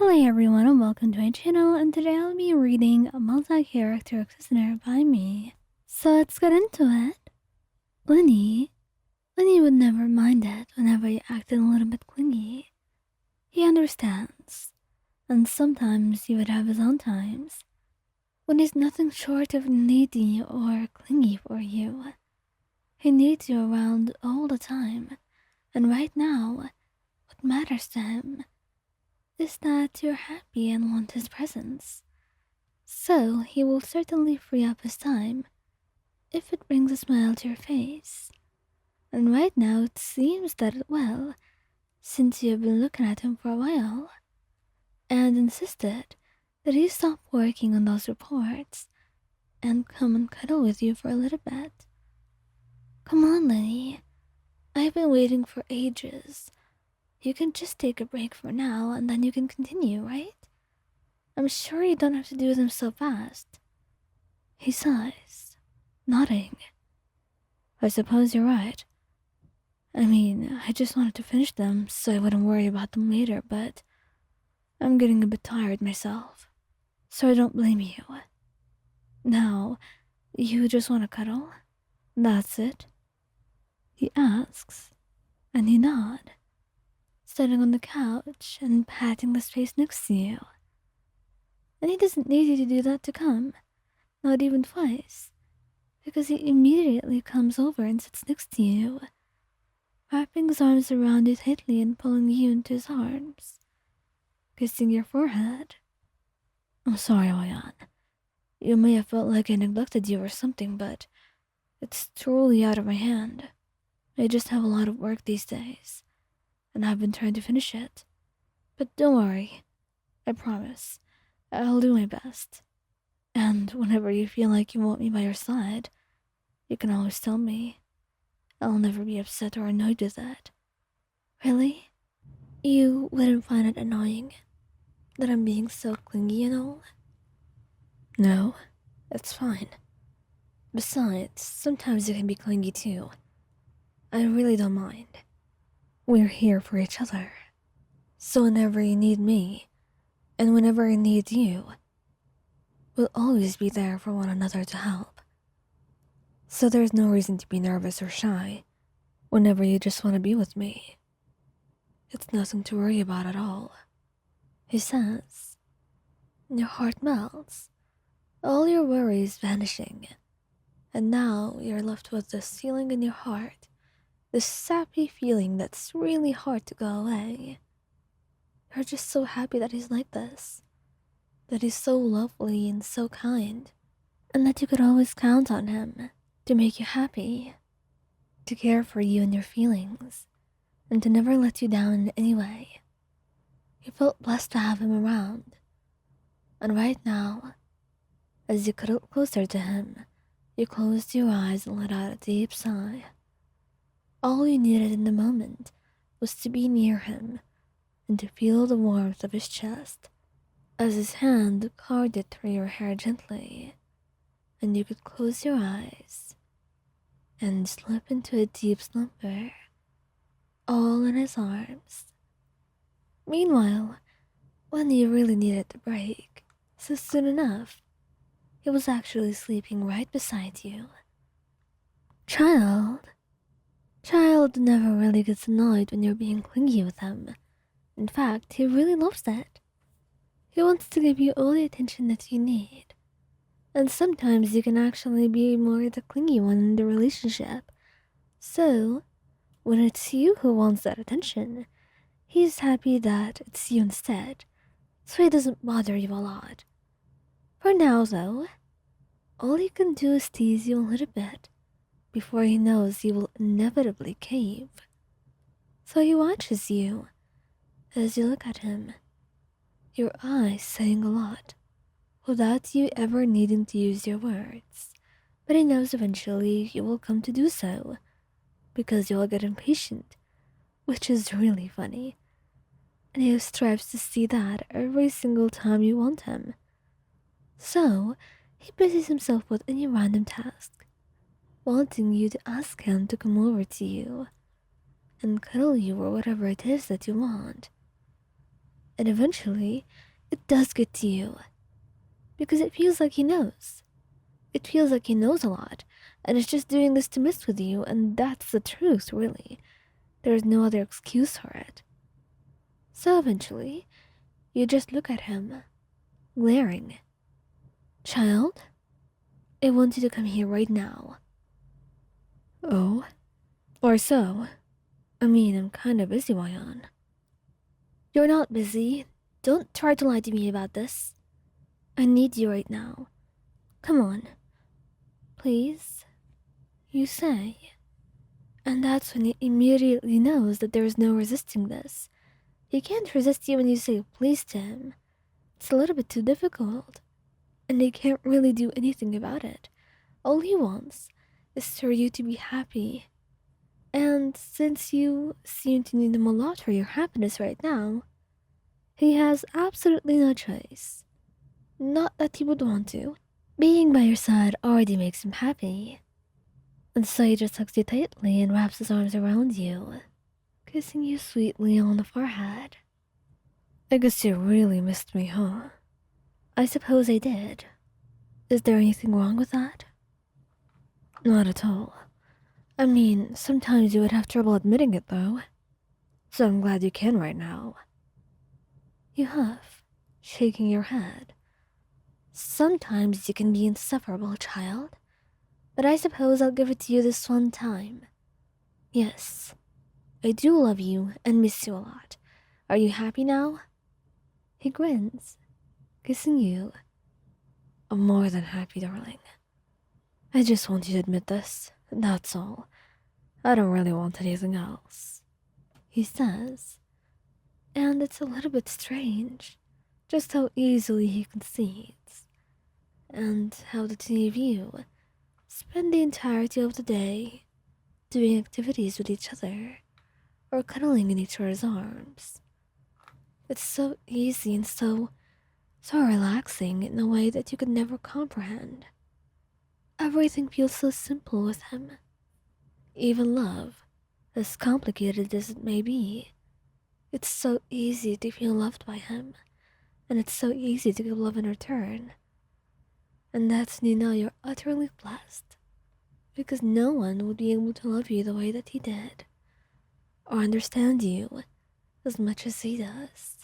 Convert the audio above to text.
Hello everyone and welcome to my channel, and today I'll be reading a multi-character listener by me. So let's get into it. Lyney. Lyney would never mind it whenever you acted a little bit clingy. He understands, and sometimes he would have his own times when he's nothing short of needy or clingy for you. He needs you around all the time, and right now, what matters to him is that you're happy and want his presence. So he will certainly free up his time if it brings a smile to your face. And right now it seems that it will, since you have been looking at him for a while, and insisted that he stop working on those reports and come and cuddle with you for a little bit. Come on, Lyney. I've been waiting for ages. You can just take a break for now and then you can continue, right? I'm sure you don't have to do them so fast. He sighs, nodding. I suppose you're right. I just wanted to finish them so I wouldn't worry about them later, but I'm getting a bit tired myself, so I don't blame you. Now, you just want to cuddle? That's it? He asks, and you nod, sitting on the couch and patting the space next to you. And he doesn't need you to do that to come, not even twice, because he immediately comes over and sits next to you, wrapping his arms around you tightly and pulling you into his arms, kissing your forehead. I'm sorry, Oyan. You may have felt like I neglected you or something, but it's truly out of my hand. I just have a lot of work these days, and I've been trying to finish it. But don't worry, I promise, I'll do my best. And whenever you feel like you want me by your side, you can always tell me. I'll never be upset or annoyed with that. Really? You wouldn't find it annoying that I'm being so clingy and all? No, it's fine. Besides, sometimes you can be clingy too. I really don't mind. We're here for each other. So whenever you need me, and whenever I need you, we'll always be there for one another to help. So there's no reason to be nervous or shy whenever you just want to be with me. It's nothing to worry about at all, he says. Your heart melts, all your worries vanishing, and now you're left with this feeling in your heart, this sappy feeling that's really hard to go away. You're just so happy that he's like this, that he's so lovely and so kind, and that you could always count on him to make you happy, to care for you and your feelings, and to never let you down in any way. You felt blessed to have him around. And right now, as you cuddled closer to him, you closed your eyes and let out a deep sigh. All you needed in the moment was to be near him and to feel the warmth of his chest as his hand carded through your hair gently, and you could close your eyes and slip into a deep slumber, all in his arms. Meanwhile, when you really needed the break, so soon enough, he was actually sleeping right beside you. Child. Child never really gets annoyed when you're being clingy with him. In fact, he really loves it. He wants to give you all the attention that you need. And sometimes you can actually be more the clingy one in the relationship. So, when it's you who wants that attention, he's happy that it's you instead, so he doesn't bother you a lot. For now, though, all he can do is tease you a little bit before he knows you will inevitably cave. So he watches you as you look at him, your eyes saying a lot, without you ever needing to use your words. But he knows eventually you will come to do so, because you'll get impatient, which is really funny. And he strives to see that every single time you want him. So, he busies himself with any random task, wanting you to ask him to come over to you and cuddle you or whatever it is that you want. And eventually, it does get to you. Because it feels like he knows. It feels like he knows a lot, and is just doing this to mess with you, and that's the truth, really. There's no other excuse for it. So eventually, you just look at him, glaring. Child, I want you to come here right now. Oh? Or so. I mean, I'm kinda busy, Wayan. You're not busy. Don't try to lie to me about this. I need you right now. Come on. Please? You say. And that's when he immediately knows that there is no resisting this. He can't resist you when you say please to him. It's a little bit too difficult. And he can't really do anything about it. All he wants is for you to be happy. And since you seem to need him a lot for your happiness right now, he has absolutely no choice. Not that he would want to. Being by your side already makes him happy. And so he just hugs you tightly and wraps his arms around you, kissing you sweetly on the forehead. I guess you really missed me, huh? I suppose I did. Is there anything wrong with that? Not at all. I mean, sometimes you would have trouble admitting it, though. So I'm glad you can right now. You huff, shaking your head. Sometimes you can be insufferable, child. But I suppose I'll give it to you this one time. Yes, I do love you and miss you a lot. Are you happy now? He grins, kissing you. I'm more than happy, darling. I just want you to admit this, that's all. I don't really want anything else, he says. And it's a little bit strange, just how easily he concedes. And how the two of you spend the entirety of the day doing activities with each other, or cuddling in each other's arms. It's so easy and so relaxing in a way that you could never comprehend. Everything feels so simple with him. Even love, as complicated as it may be, it's so easy to feel loved by him, and it's so easy to give love in return. And that's when you know you're utterly blessed, because no one would be able to love you the way that he did, or understand you as much as he does.